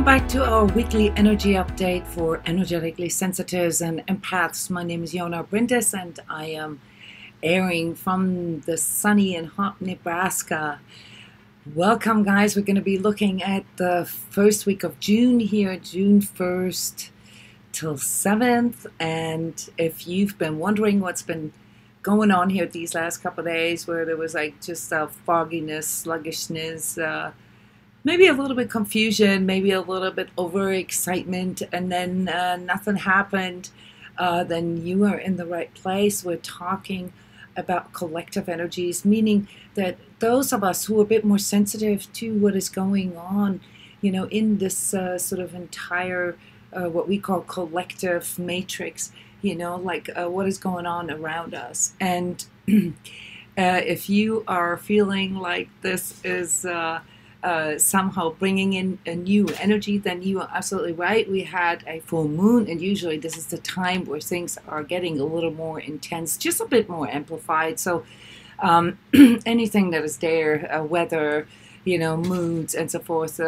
Welcome back to our weekly energy update for energetically sensitives and empaths. My name is Jona Bryndis and I am airing from the sunny and hot Nebraska. Welcome guys, we're going to be looking at the first week of June here, June 1st till 7th. And if you've been wondering what's been going on here these last couple of days, where there was like just a fogginess, sluggishness, maybe a little bit confusion, maybe a little bit overexcitement, and then nothing happened, then you are in the right place. We're talking about collective energies, meaning that those of us who are a bit more sensitive to what is going on, you know, in this sort of entire, what we call collective matrix, you know, like what is going on around us. And if you are feeling like this is somehow bringing in a new energy, then you are absolutely right. We had a full moon, and usually this is the time where things are getting a little more intense, just a bit more amplified. So anything that is there, weather, you know, moods and so forth,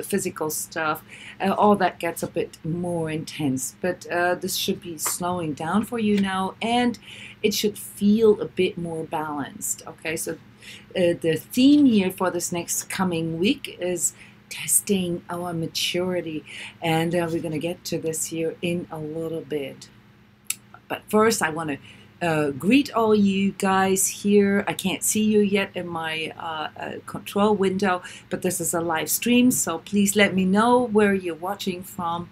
physical stuff, all that gets a bit more intense. But this should be slowing down for you now, and it should feel a bit more balanced. Okay, so the theme here for this next coming week is testing our maturity, and we're going to get to this here in a little bit. But first, I want to greet all you guys here. I can't see you yet in my control window, but this is a live stream, so please let me know where you're watching from,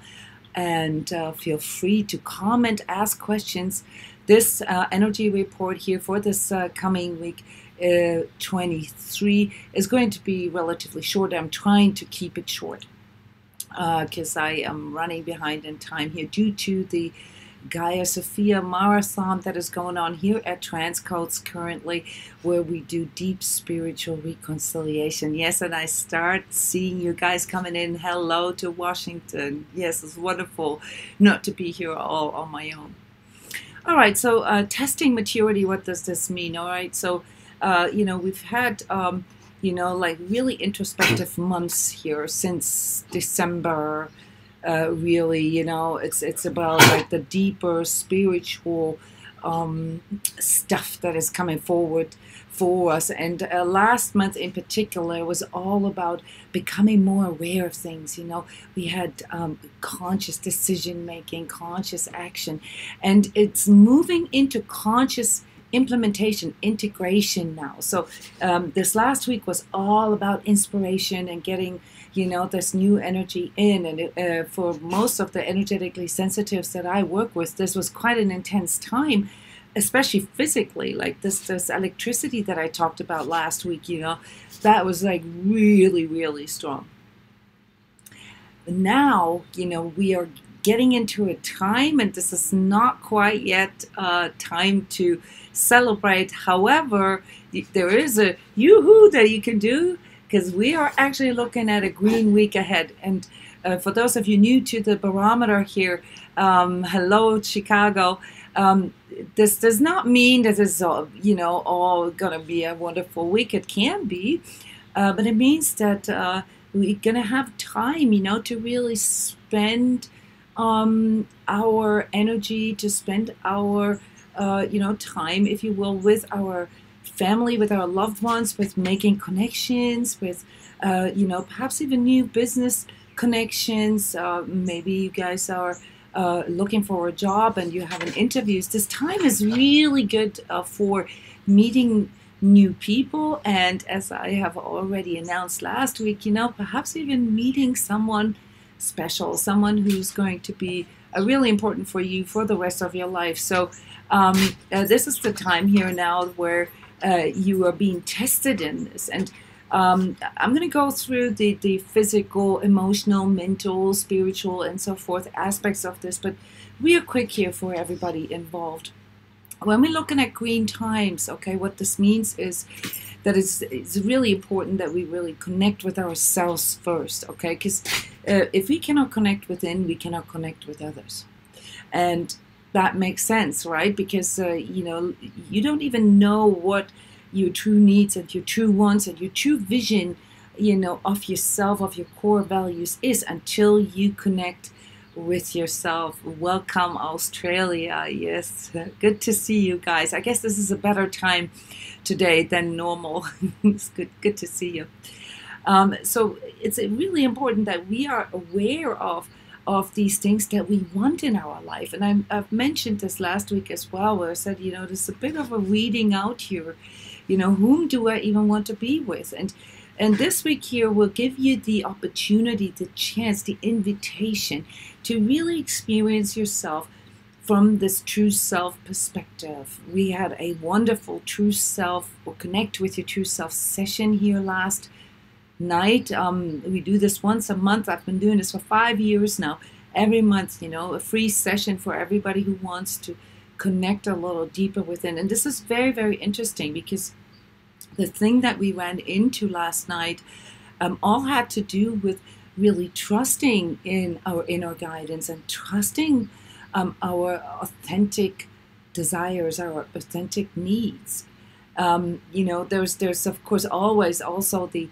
and feel free to comment, ask questions. This energy report here for this coming week 23 is going to be relatively short. I'm trying to keep it short because I am running behind in time here due to the Gaia Sophia Marathon that is going on here at transCODES currently, where we do deep spiritual reconciliation. Yes, and I start seeing you guys coming in. Hello to Washington. Yes, it's wonderful not to be here all on my own. All right, so testing maturity, what does this mean? All right, so you know, we've had, you know, like really introspective months here since December. Really, you know, it's about like the deeper spiritual stuff that is coming forward for us. And last month in particular was all about becoming more aware of things. You know, we had conscious decision making, conscious action, and it's moving into conscious implementation, integration now. So this last week was all about inspiration and getting, you know, this new energy in. And for most of the energetically sensitives that I work with, this was quite an intense time, especially physically. Like this electricity that I talked about last week, you know, that was like really, really strong. Now, you know, we are getting into a time, and this is not quite yet time to celebrate. However, there is a yoo-hoo that you can do, because we are actually looking at a green week ahead. And for those of you new to the barometer here, hello Chicago. This does not mean that it's all, you know, all gonna be a wonderful week. It can be, but it means that we're gonna have time, you know, to really spend our energy, to spend our you know, time, if you will, with our family, with our loved ones, with making connections, with you know, perhaps even new business connections. Maybe you guys are looking for a job and you're having interviews. This time is really good for meeting new people, and as I have already announced last week, you know, perhaps even meeting someone special, someone who's going to be really important for you for the rest of your life. So this is the time here now where you are being tested in this. And I'm going to go through the physical, emotional, mental, spiritual, and so forth aspects of this, but real quick here for everybody involved. When we're looking at green times, okay, what this means is that it's really important that we really connect with ourselves first, okay? Because if we cannot connect within, we cannot connect with others. And that makes sense, right? Because, you know, you don't even know what your true needs and your true wants and your true vision you know, of yourself, of your core values is until you connect with yourself. Welcome, Australia. Yes, good to see you guys. I guess this is a better time today than normal. It's good to see you. So it's really important that we are aware of these things that we want in our life. And I've mentioned this last week as well, where I said, you know, there's a bit of a weeding out here. You know, whom do I even want to be with? And this week here will give you the opportunity, the chance, the invitation to really experience yourself from this true self perspective. We had a wonderful true self or connect with your true self session here last night. We do this once a month. I've been doing this for 5 years now. Every month, you know, a free session for everybody who wants to connect a little deeper within. And this is very, very interesting, because the thing that we ran into last night all had to do with really trusting in our inner guidance and trusting our authentic desires, our authentic needs. You know, there's of course always also the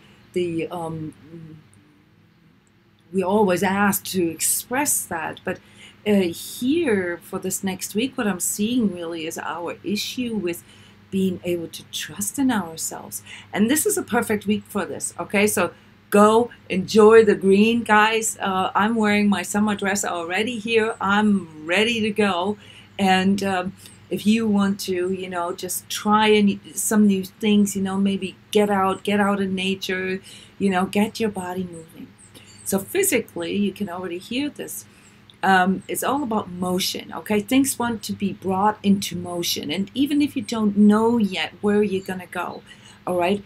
we always ask to express that, but here for this next week, what I'm seeing really is our issue with being able to trust in ourselves. And this is a perfect week for this. Okay, so go enjoy the green, guys. I'm wearing my summer dress already here. I'm ready to go. And if you want to, you know, just try some new things, you know, maybe get out in nature, you know, get your body moving. So physically, you can already hear this. It's all about motion, okay? Things want to be brought into motion. And even if you don't know yet where you're going to go, all right?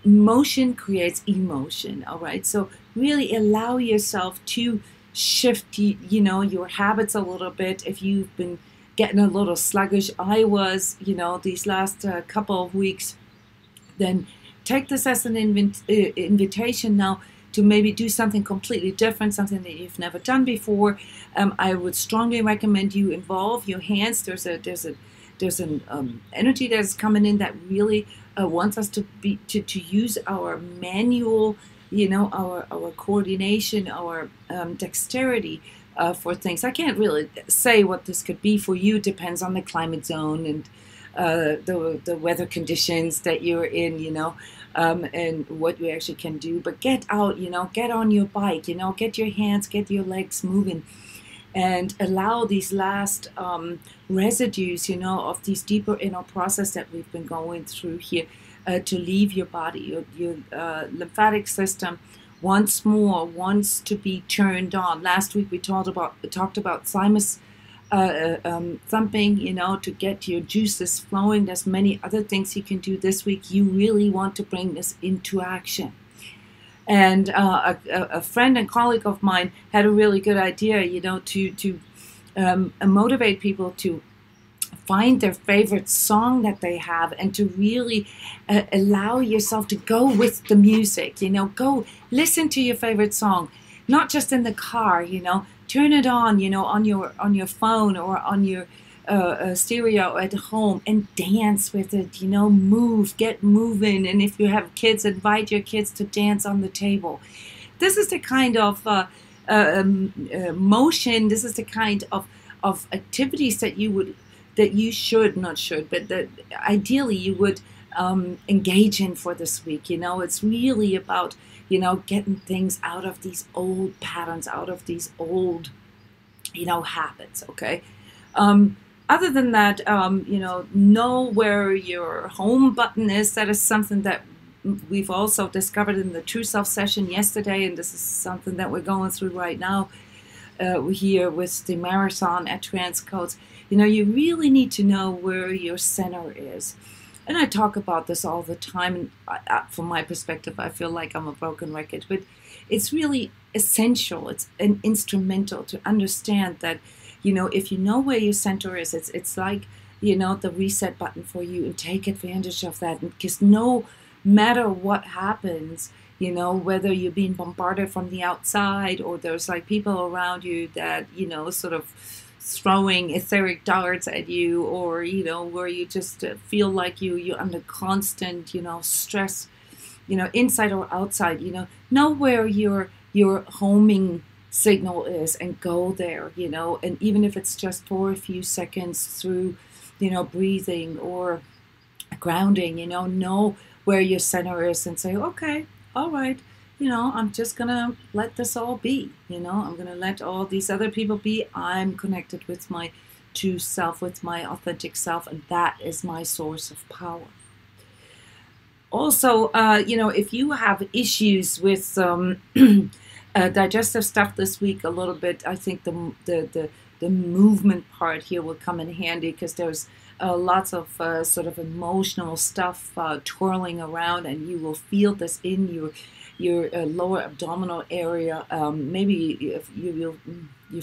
Motion creates emotion, all right? So really allow yourself to shift, you know, your habits a little bit. If you've been getting a little sluggish, I was, you know, these last couple of weeks, then take this as an invitation now to maybe do something completely different, something that you've never done before. I would strongly recommend you involve your hands. There's an energy that's coming in that really wants us to use our manual, you know, our coordination, our dexterity for things. I can't really say what this could be for you. It depends on the climate zone and the weather conditions that you're in, you know, and what you actually can do. But get out, you know, get on your bike, you know, get your hands, get your legs moving, and allow these last residues, you know, of these deeper inner process that we've been going through here to leave your body. Your lymphatic system once more wants to be turned on. Last week we talked about thymus thumping, you know, to get your juices flowing. There's many other things you can do this week. You really want to bring this into action. And a friend and colleague of mine had a really good idea, you know, to motivate people to find their favorite song that they have and to really allow yourself to go with the music, you know, go listen to your favorite song, not just in the car, you know, turn it on, you know, on your phone or on your stereo at home and dance with it, you know, move, get moving. And if you have kids, invite your kids to dance on the table. This is the kind of motion, this is the kind of activities that ideally you would engage in for this week. You know, it's really about, you know, getting things out of these old patterns, out of these old, you know, habits, okay? Other than that, you know where your home button is. That is something that we've also discovered in the True Self session yesterday, and this is something that we're going through right now here with the marathon at transCODES. You know, you really need to know where your center is. And I talk about this all the time, and from my perspective, I feel like I'm a broken record, but it's really essential, it's instrumental to understand that, you know, if you know where your center is, it's like, you know, the reset button for you, and take advantage of that. Because no matter what happens, you know, whether you're being bombarded from the outside or there's like people around you that, you know, sort of throwing etheric darts at you, or, you know, where you just feel like you're under constant, you know, stress, inside or outside, know where your homing signal is and go there, and even if it's just for a few seconds through, breathing or grounding, know where your center is and say, okay, all right, I'm just gonna let this all be, I'm gonna let all these other people be. I'm connected with my true self, with my authentic self, and that is my source of power. Also, if you have issues with digestive stuff this week a little bit, I think the movement part here will come in handy, because there's lots of sort of emotional stuff twirling around, and you will feel this in your lower abdominal area. Maybe if you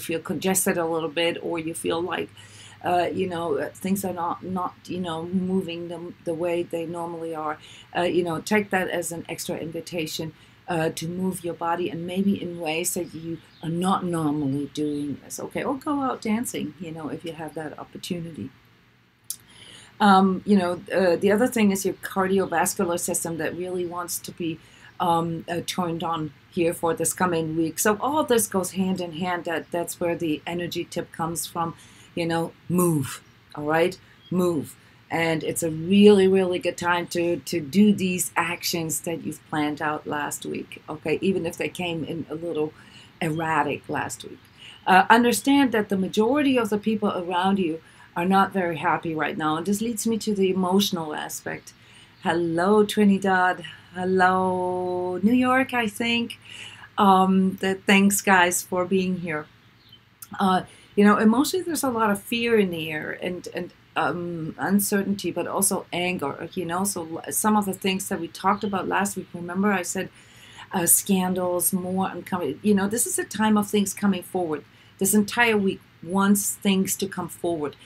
feel congested a little bit, or you feel like things are not moving the way they normally are. Take that as an extra invitation to move your body, and maybe in ways that you are not normally doing this. Okay, or go out dancing, if you have that opportunity. The other thing is your cardiovascular system that really wants to be turned on here for this coming week. So all this goes hand in hand. That's where the energy tip comes from. Move. All right, move. And it's a really, really good time to do these actions that you've planned out last week. Okay, even if they came in a little erratic last week. Understand that the majority of the people around you are not very happy right now. And this leads me to the emotional aspect. Hello, Trinidad. Hello, New York, I think. Thanks, guys, for being here. Emotionally, there's a lot of fear in the air, and uncertainty, but also anger, So some of the things that we talked about last week, remember I said scandals, more uncoming. This is a time of things coming forward. This entire week wants things to come forward.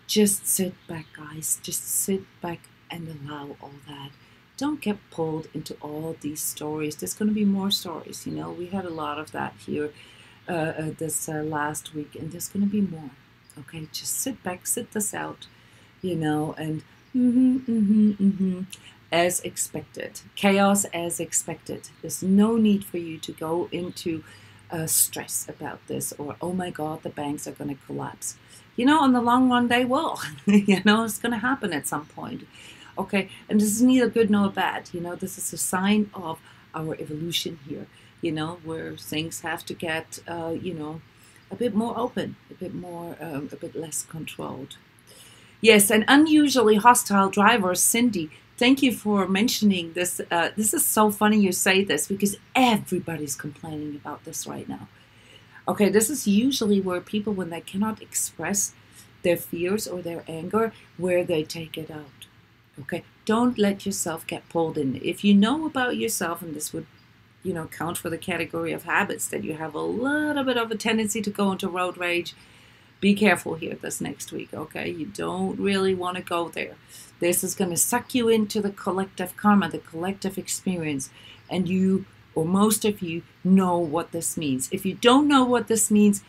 Just sit back, guys. Just sit back and allow all that. Don't get pulled into all these stories. There's going to be more stories. We had a lot of that here this last week, and there's going to be more. Okay, just sit back, sit this out, and as expected. Chaos as expected. There's no need for you to go into stress about this, or, oh my God, the banks are going to collapse. On the long run, they will. It's going to happen at some point. Okay, and this is neither good nor bad. This is a sign of our evolution here, where things have to get, a bit more open, a bit less controlled. Yes, an unusually hostile driver, Cindy. Thank you for mentioning this. This is so funny you say this, because everybody's complaining about this right now. Okay, this is usually where people, when they cannot express their fears or their anger, where they take it out. Okay, don't let yourself get pulled in. If you know about yourself, and this would, count for the category of habits, that you have a little bit of a tendency to go into road rage, be careful here this next week, okay? You don't really want to go there. This is going to suck you into the collective karma, the collective experience, and you, or most of you, know what this means. If you don't know what this means,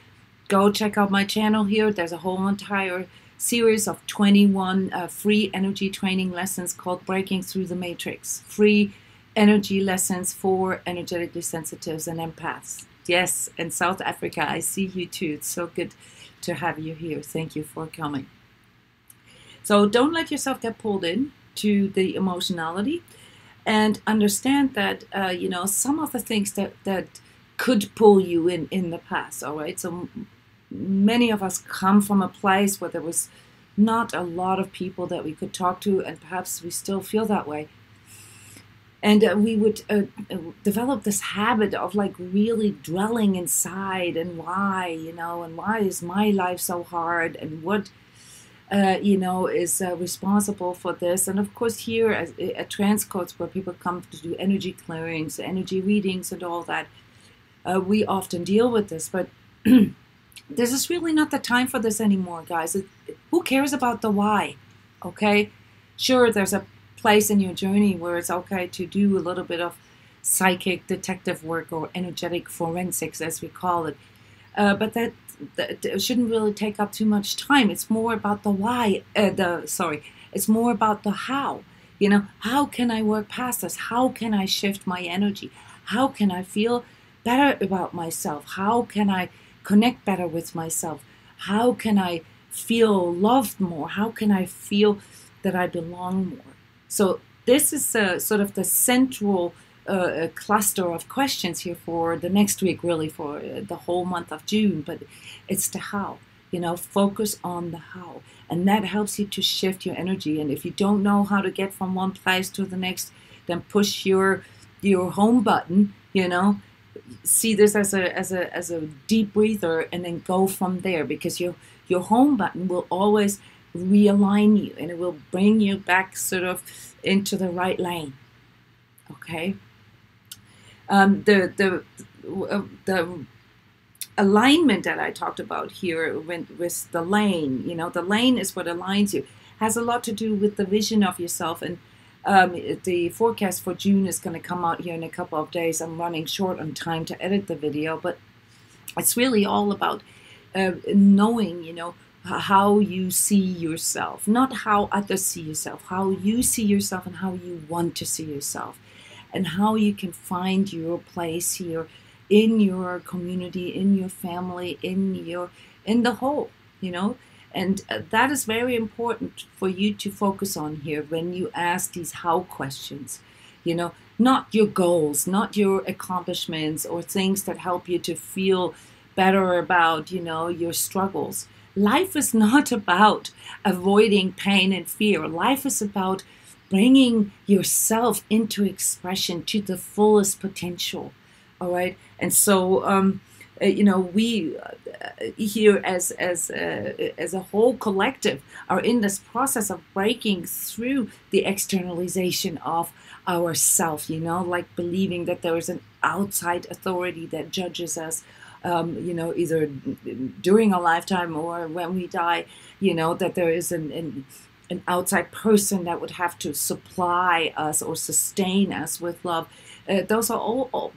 go check out my channel here. There's a whole entire series of 21 free energy training lessons called Breaking Through the Matrix. Free energy lessons for energetically sensitives and empaths. Yes, in South Africa, I see you too. It's so good to have you here. Thank you for coming. So don't let yourself get pulled in to the emotionality, and understand that, some of the things that could pull you in the past, all right? So many of us come from a place where there was not a lot of people that we could talk to, and perhaps we still feel that way. And we would develop this habit of like really dwelling inside, and why, and why is my life so hard, and what, is responsible for this. And of course here at transCODES, where people come to do energy clearings, energy readings and all that, we often deal with this. But this is really not the time for this anymore, guys. Who cares about the why? Okay, sure, there's a place in your journey where it's okay to do a little bit of psychic detective work, or energetic forensics, as we call it, but that shouldn't really take up too much time. It's more about the why. It's more about the how. You know, how can I work past this? How can I shift my energy? How can I feel better about myself? How can I connect better with myself? How can I feel loved more? How can I feel that I belong more? So this is sort of the central cluster of questions here for the next week, really for the whole month of June, but it's the how. You know, focus on the how, and that helps you to shift your energy. And if you don't know how to get from one place to the next, then push your home button. You know, see this as a deep breather, and then go from there, because your home button will always realign you, and it will bring you back sort of into the right lane. Okay. The alignment that I talked about here with the lane, you know, the lane is what aligns you, has a lot to do with the vision of yourself. And the forecast for June is going to come out here in a couple of days. I'm running short on time to edit the video, but it's really all about knowing, you know, how you see yourself, not how others see yourself, how you see yourself and how you want to see yourself, and how you can find your place here in your community, in your family, in the whole, you know. And that is very important for you to focus on here when you ask these how questions. You know, not your goals, not your accomplishments or things that help you to feel better about, you know, your struggles. Life is not about avoiding pain and fear. Life is about bringing yourself into expression to the fullest potential. All right. And so, you know, we here as a whole collective are in this process of breaking through the externalization of ourself, you know, like believing that there is an outside authority that judges us, you know, either during our lifetime or when we die, you know, that there is an outside person that would have to supply us or sustain us with love. Those are all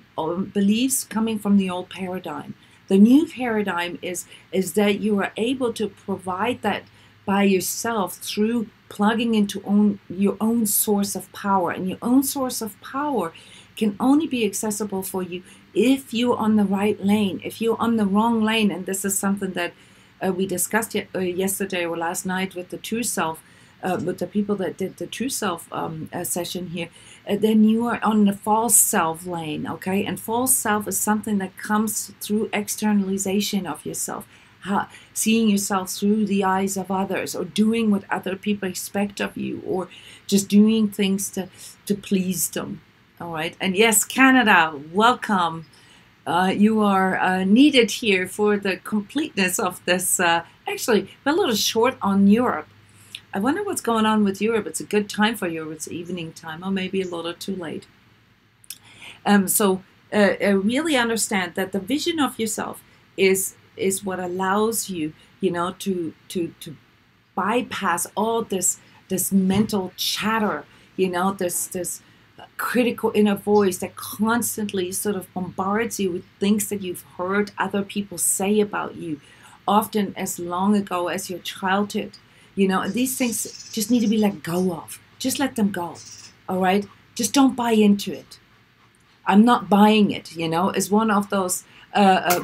beliefs coming from the old paradigm. The new paradigm is that you are able to provide that by yourself through plugging into your own source of power. And your own source of power can only be accessible for you if you're on the right lane. If you're on the wrong lane, and this is something that we discussed yesterday or last night with the True Self, with the people that did the True Self session here, then you are on the false self lane, okay? And false self is something that comes through externalization of yourself, seeing yourself through the eyes of others, or doing what other people expect of you, or just doing things to please them, all right? And yes, Canada, welcome. You are needed here for the completeness of this. Actually, a little short on Europe. I wonder what's going on with Europe. It's a good time for Europe. It's evening time, or maybe a little too late. So really understand that the vision of yourself is what allows you, you know, to bypass all this mental chatter, you know, this critical inner voice that constantly sort of bombards you with things that you've heard other people say about you, often as long ago as your childhood. You know, and these things just need to be let go of. Just let them go, all right? Just don't buy into it. I'm not buying it, you know, is one of those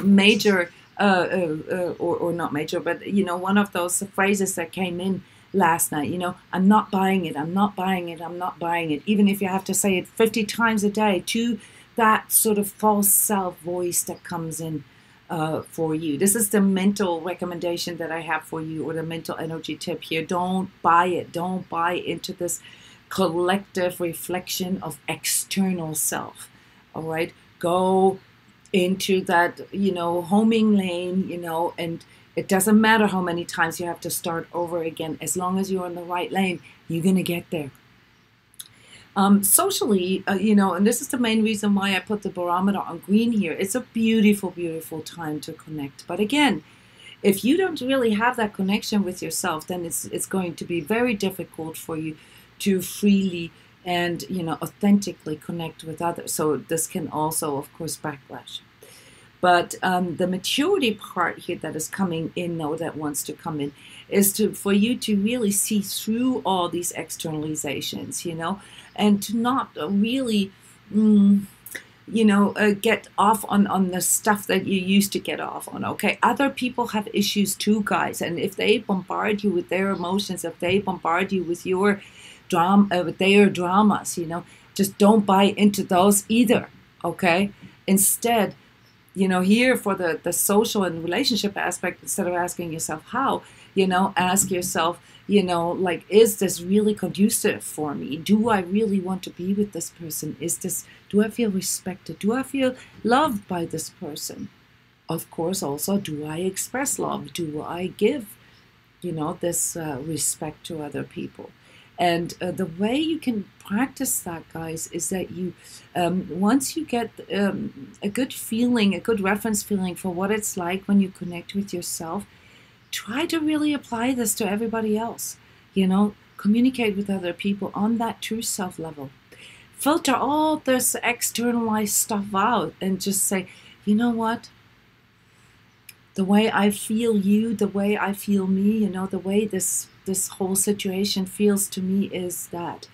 major, or not major, but, you know, one of those phrases that came in last night. You know, I'm not buying it, I'm not buying it, I'm not buying it. Even if you have to say it 50 times a day to that sort of false self voice that comes in. For you. This is the mental recommendation that I have for you, or the mental energy tip here. Don't buy it. Don't buy into this collective reflection of external self. All right. Go into that, you know, homing lane, you know, and it doesn't matter how many times you have to start over again. As long as you're in the right lane, you're going to get there. Socially, you know, and this is the main reason why I put the barometer on green here. It's a beautiful, beautiful time to connect. But again, if you don't really have that connection with yourself, then it's going to be very difficult for you to freely and, you know, authentically connect with others. So this can also, of course, backlash. But the maturity part here that is coming in, or that wants to come in, is for you to really see through all these externalizations, and to not really, get off on the stuff that you used to get off on. Okay, other people have issues too, guys, and if they bombard you with their emotions, if they bombard you with your drama, with their dramas, just don't buy into those either. Okay, instead, here for the social and relationship aspect, instead of asking yourself how, ask yourself, like, is this really conducive for me? Do I really want to be with this person? Do I feel respected? Do I feel loved by this person? Of course, also, do I express love? Do I give, this respect to other people? And the way you can practice that, guys, is that you, once you get a good feeling, a good reference feeling for what it's like when you connect with yourself, try to really apply this to everybody else. Communicate with other people on that true self level. Filter all this externalized stuff out and just say, you know what? The way I feel you, the way I feel me, the way this whole situation feels to me is that,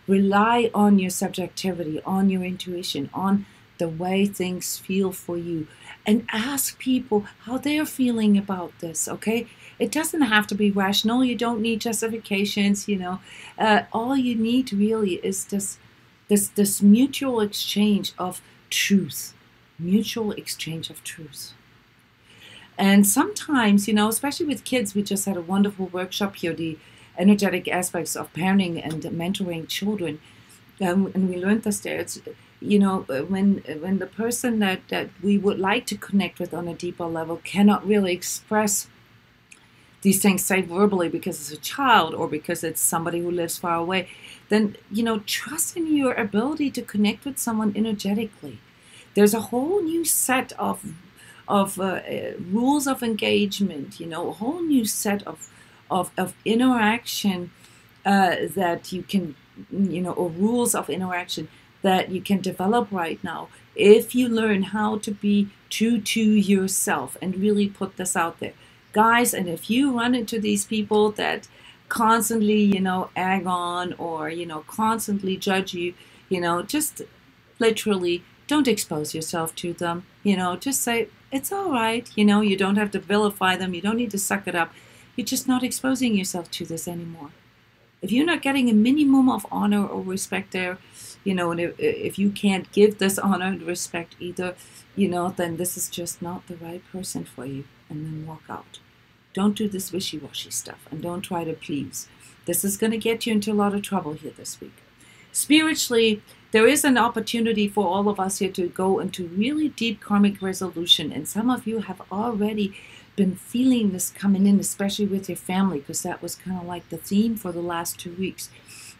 rely on your subjectivity, on your intuition, on the way things feel for you, and ask people how they're feeling about this. Okay, it doesn't have to be rational. You don't need justifications. All you need really is this mutual exchange of truth, mutual exchange of truth. And sometimes, especially with kids, we just had a wonderful workshop here, the energetic aspects of parenting and mentoring children. And we learned this there. It's, when the person that we would like to connect with on a deeper level cannot really express these things, say verbally, because it's a child or because it's somebody who lives far away, then, trust in your ability to connect with someone energetically. There's a whole new set of rules of engagement, a whole new set of interaction that you can, or rules of interaction that you can develop right now if you learn how to be true to yourself and really put this out there. Guys, and if you run into these people that constantly, egg on or, constantly judge you, just literally don't expose yourself to them. Just say, it's all right. You don't have to vilify them. You don't need to suck it up. You're just not exposing yourself to this anymore. If you're not getting a minimum of honor or respect there, and if you can't give this honor and respect either, then this is just not the right person for you. And then walk out. Don't do this wishy-washy stuff, and don't try to please. This is going to get you into a lot of trouble here this week. Spiritually, there is an opportunity for all of us here to go into really deep karmic resolution. And some of you have already been feeling this coming in, especially with your family, because that was kind of like the theme for the last 2 weeks.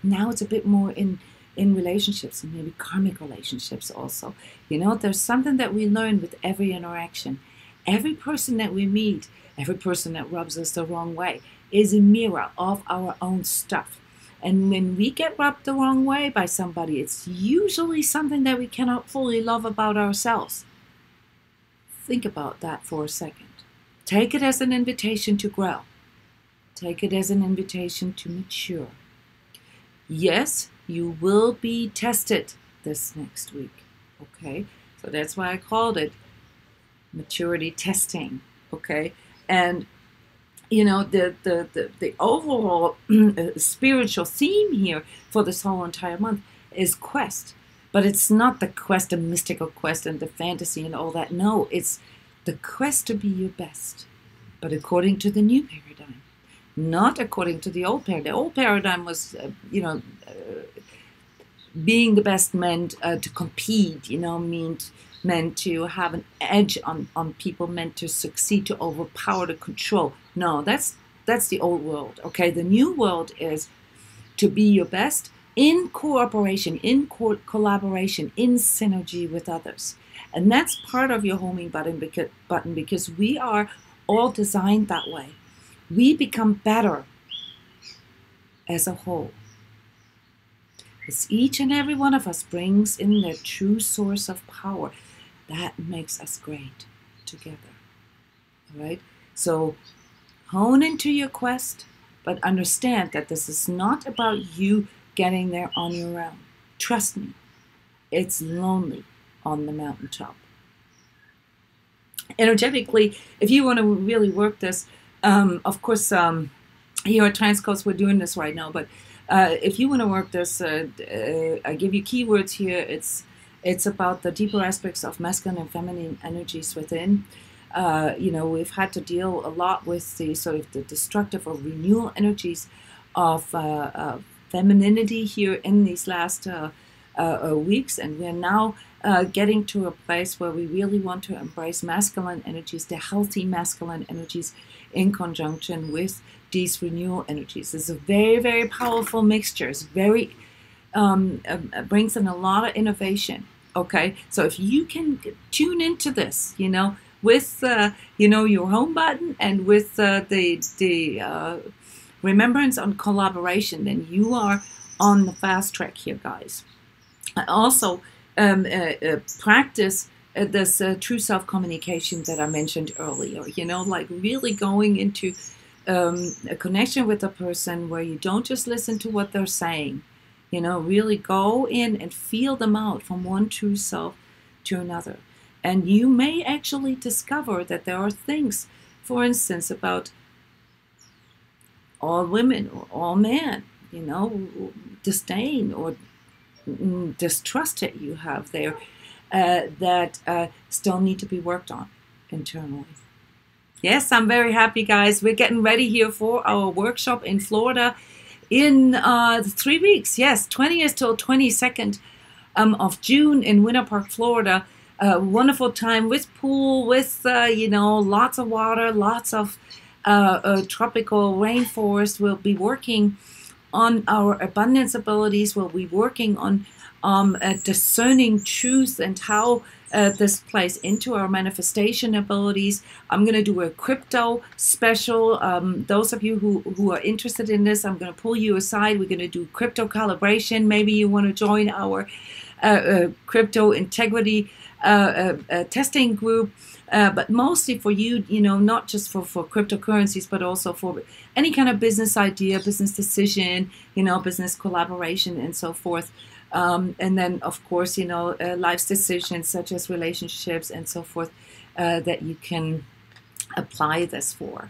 Now it's a bit more in relationships, and maybe karmic relationships also. There's something that we learn with every interaction. Every person that we meet, every person that rubs us the wrong way is a mirror of our own stuff. And when we get rubbed the wrong way by somebody, it's usually something that we cannot fully love about ourselves. Think about that for a second. Take it as an invitation to grow. Take it as an invitation to mature. Yes, you will be tested this next week. Okay? So that's why I called it maturity testing. Okay? And the overall spiritual theme here for this whole entire month is quest. But it's not the quest, the mystical quest and the fantasy and all that. No, it's the quest to be your best. But according to the new paradigm, not according to the old paradigm. The old paradigm was, being the best meant to compete, meant to have an edge on people, meant to succeed, to overpower, to control. No, that's the old world. Okay, the new world is to be your best in cooperation, in collaboration, in synergy with others. And that's part of your homing button because we are all designed that way. We become better as a whole. As each and every one of us brings in their true source of power, That makes us great together. All right? So hone into your quest, but understand that this is not about you getting there on your own. Trust me, it's lonely on the mountaintop. Energetically, if you want to really work this, of course, here at transCODES, we're doing this right now, but if you want to work this, I give you keywords here. It's about the deeper aspects of masculine and feminine energies within. You know, we've had to deal a lot with the sort of the destructive or renewal energies of femininity here in these last weeks, and we're now getting to a place where we really want to embrace masculine energies, the healthy masculine energies, in conjunction with these renewal energies. It's a very, very powerful mixture. It's very brings in a lot of innovation. Okay, so if you can tune into this, you know, with you know, your home button and with the remembrance on collaboration, then you are on the fast track here, guys. Also, practice this true self-communication that I mentioned earlier. You know, like really going into a connection with a person where you don't just listen to what they're saying. You know, really go in and feel them out from one true self to another. And you may actually discover that there are things, for instance, about all women or all men, you know, disdain or distrust that you have there that still need to be worked on internally. Yes, I'm very happy, guys. We're getting ready here for our workshop in Florida in 3 weeks. Yes, 20th till 22nd of June in Winter Park, Florida. Wonderful time with pool, with you know, lots of water, lots of tropical rainforest. We'll be working on our abundance abilities. We'll be working on discerning truth and how this plays into our manifestation abilities. I'm going to do a crypto special. Those of you who are interested in this, I'm going to pull you aside. We're going to do crypto calibration. Maybe you want to join our crypto integrity testing group. But mostly for you, you know, not just for cryptocurrencies, but also for any kind of business idea, business decision, you know, business collaboration and so forth. And then, of course, you know, life's decisions such as relationships and so forth that you can apply this for.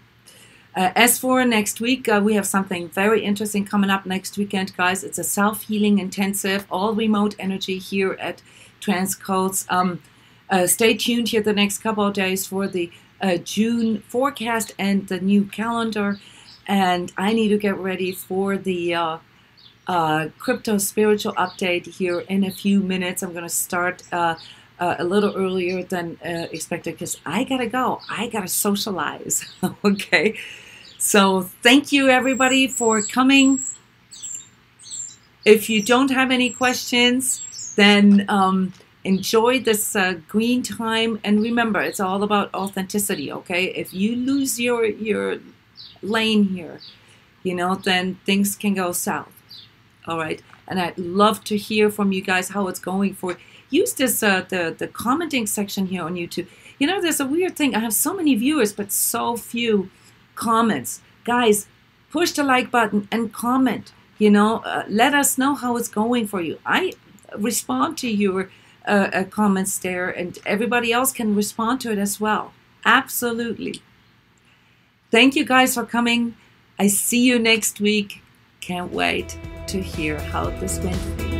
As for next week, we have something very interesting coming up next weekend, guys. It's a self-healing intensive, all remote energy here at transCODES. Stay tuned here the next couple of days for the June forecast and the new calendar. And I need to get ready for the crypto spiritual update here in a few minutes. I'm going to start a little earlier than expected because I got to go. I got to socialize. Okay. So thank you, everybody, for coming. If you don't have any questions, then enjoy this green time. And remember, it's all about authenticity, okay? If you lose your lane here, you know, then things can go south. All right, and I'd love to hear from you guys how it's going for. Use this the commenting section here on YouTube. You know, there's a weird thing. I have so many viewers, but so few comments. Guys, push the like button and comment. You know, let us know how it's going for you. I respond to your comments there, and everybody else can respond to it as well. Absolutely. Thank you guys for coming. I see you next week. Can't wait to hear how this went for you.